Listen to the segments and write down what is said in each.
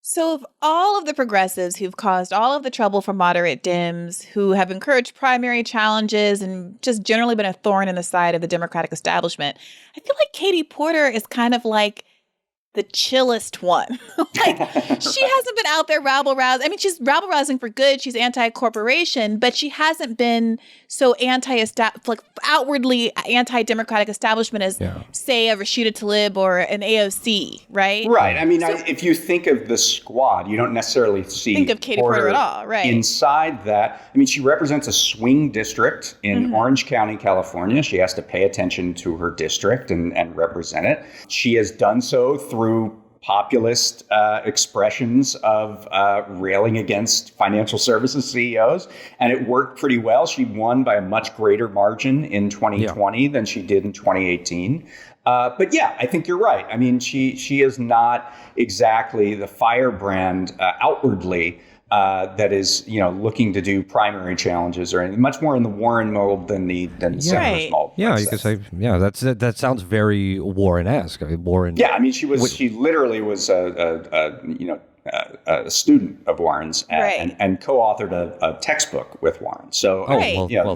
So, of all of the progressives who've caused all of the trouble for moderate Dems, who have encouraged primary challenges and just generally been a thorn in the side of the Democratic establishment, I feel like Katie Porter is kind of like the chillest one. Like, she hasn't been out there rabble-rousing. I mean, she's rabble-rousing for good. She's anti-corporation, but she hasn't been so like outwardly anti-democratic establishment as, say, a Rashida Tlaib or an AOC, right? Right. I mean, if you think of the squad, you don't necessarily think of Katie Porter at all, right? Inside that, I mean, she represents a swing district in Orange County, California. She has to pay attention to her district and represent it. She has done so through populist expressions of railing against financial services CEOs. And it worked pretty well. She won by a much greater margin in 2020 than she did in 2018. But yeah, I think you're right. I mean, she is not exactly the firebrand outwardly that is, looking to do primary challenges or anything. Much more in the Warren mold than Senator's mold. Yeah, you could say. Yeah, that sounds very Warren-esque. I mean, Warren. Yeah, I mean, she literally was a student of Warren's and co-authored a textbook with Warren. So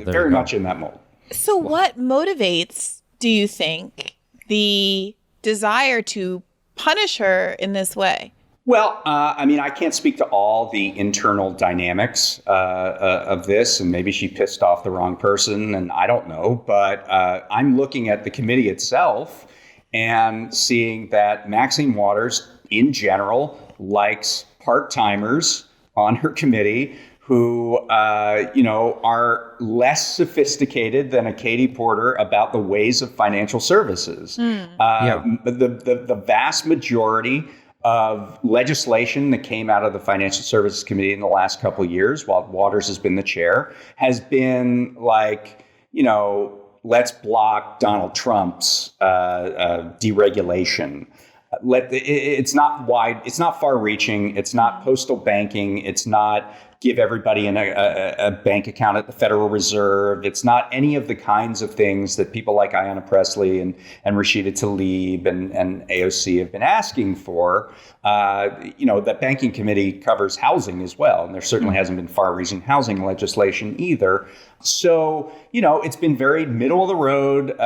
very much in that mold. So what motivates, do you think, the desire to punish her in this way? Well, I mean, I can't speak to all the internal dynamics of this, and maybe she pissed off the wrong person, and I don't know. But I'm looking at the committee itself and seeing that Maxine Waters, in general, likes part-timers on her committee who, are less sophisticated than a Katie Porter about the ways of financial services. The vast majority of legislation that came out of the Financial Services Committee in the last couple of years, while Waters has been the chair, has been like, let's block Donald Trump's deregulation. It's not wide. It's not far-reaching. It's not postal banking. It's not give everybody a bank account at the Federal Reserve. It's not any of the kinds of things that people like Ayanna Pressley and Rashida Tlaib and AOC have been asking for. The banking committee covers housing as well, and there certainly hasn't been far-reaching housing legislation either. So, it's been very middle of the road,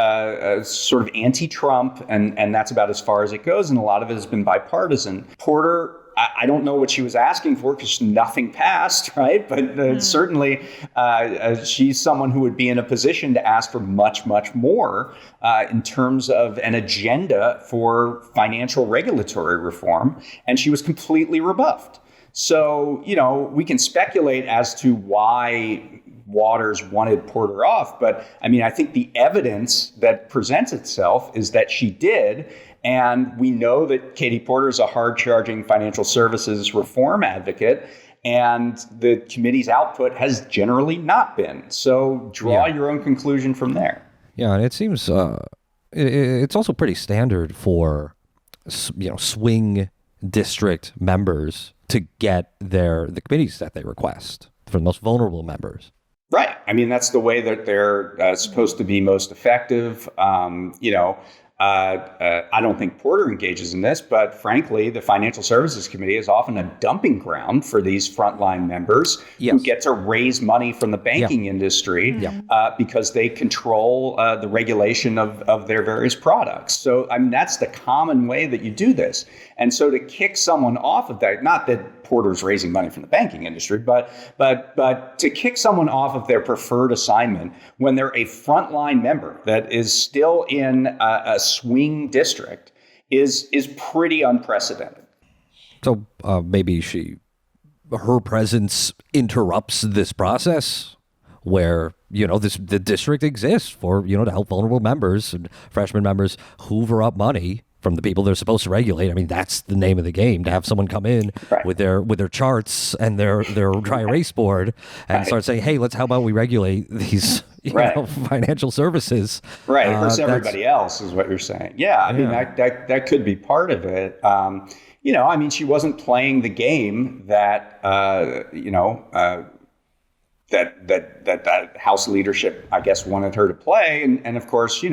sort of anti-Trump, and that's about as far as it goes. And a lot of it has been bipartisan. Porter, I don't know what she was asking for because nothing passed, right? But certainly she's someone who would be in a position to ask for much, much more in terms of an agenda for financial regulatory reform. And she was completely rebuffed. So, we can speculate as to why Waters wanted Porter off. But I mean, I think the evidence that presents itself is that she did. And we know that Katie Porter is a hard-charging financial services reform advocate, and the committee's output has generally not been. So draw your own conclusion from there. Yeah, and it seems it's also pretty standard for swing district members to get the committees that they request for the most vulnerable members. Right. I mean, that's the way that they're supposed to be most effective. I don't think Porter engages in this, but frankly, the Financial Services Committee is often a dumping ground for these frontline members who get to raise money from the banking industry because they control the regulation of their various products. So, I mean, that's the common way that you do this. And so to kick someone off of that, not that Porter's raising money from the banking industry, but to kick someone off of their preferred assignment when they're a frontline member that is still in a swing district is pretty unprecedented. So maybe her presence interrupts this process where, the district exists for, to help vulnerable members and freshman members hoover up money from the people they're supposed to regulate. I mean, that's the name of the game, to have someone come in with their charts and their dry erase board and start saying, hey, how about we regulate these financial services? Right. It hurts everybody else is what you're saying. Yeah. I mean, that could be part of it. I mean, she wasn't playing the game that, that House leadership, I guess, wanted her to play. And of course,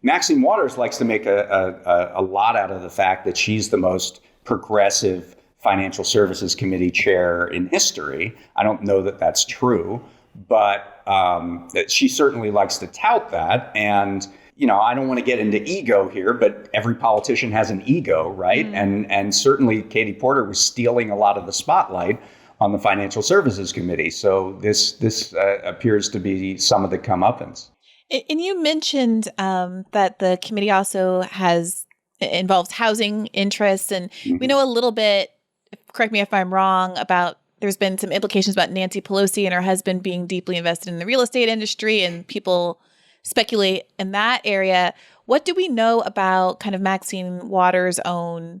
Maxine Waters likes to make a lot out of the fact that she's the most progressive Financial Services Committee chair in history. I don't know that that's true, but that she certainly likes to tout that. And I don't want to get into ego here, but every politician has an ego, right? And certainly Katie Porter was stealing a lot of the spotlight on the Financial Services Committee. So this appears to be some of the comeuppance. And you mentioned that the committee also involves housing interests, and we know a little bit, correct me if I'm wrong, about there's been some implications about Nancy Pelosi and her husband being deeply invested in the real estate industry, and people speculate in that area. What do we know about kind of Maxine Waters' own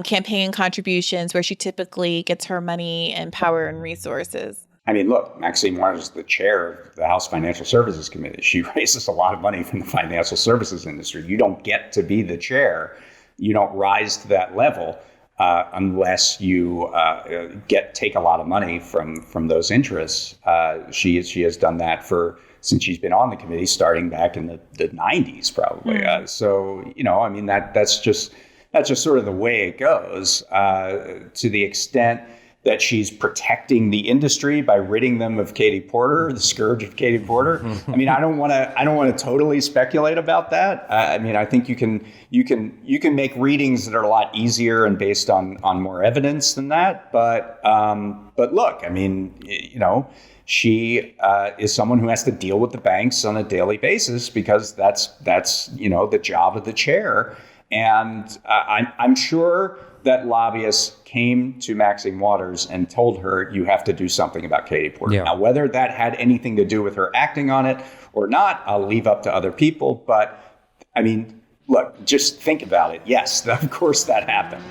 campaign contributions, where she typically gets her money and power and resources? I mean, look, Maxine Waters is the chair of the House Financial Services Committee. She raises a lot of money from the financial services industry. You don't get to be the chair. You don't rise to that level unless you take a lot of money from those interests. She has done that since she's been on the committee, starting back in the 90s, probably. So, I mean, that's just sort of the way it goes. To the extent that she's protecting the industry by ridding them of Katie Porter, the scourge of Katie Porter. I mean, I don't want to totally speculate about that. I mean, I think you can make readings that are a lot easier and based on more evidence than that. But look, I mean, she is someone who has to deal with the banks on a daily basis, because that's the job of the chair. And I'm sure that lobbyists came to Maxine Waters and told her, you have to do something about Katie Porter. Yeah. Now, whether that had anything to do with her acting on it or not, I'll leave up to other people. But I mean, look, just think about it. Yes, of course that happened.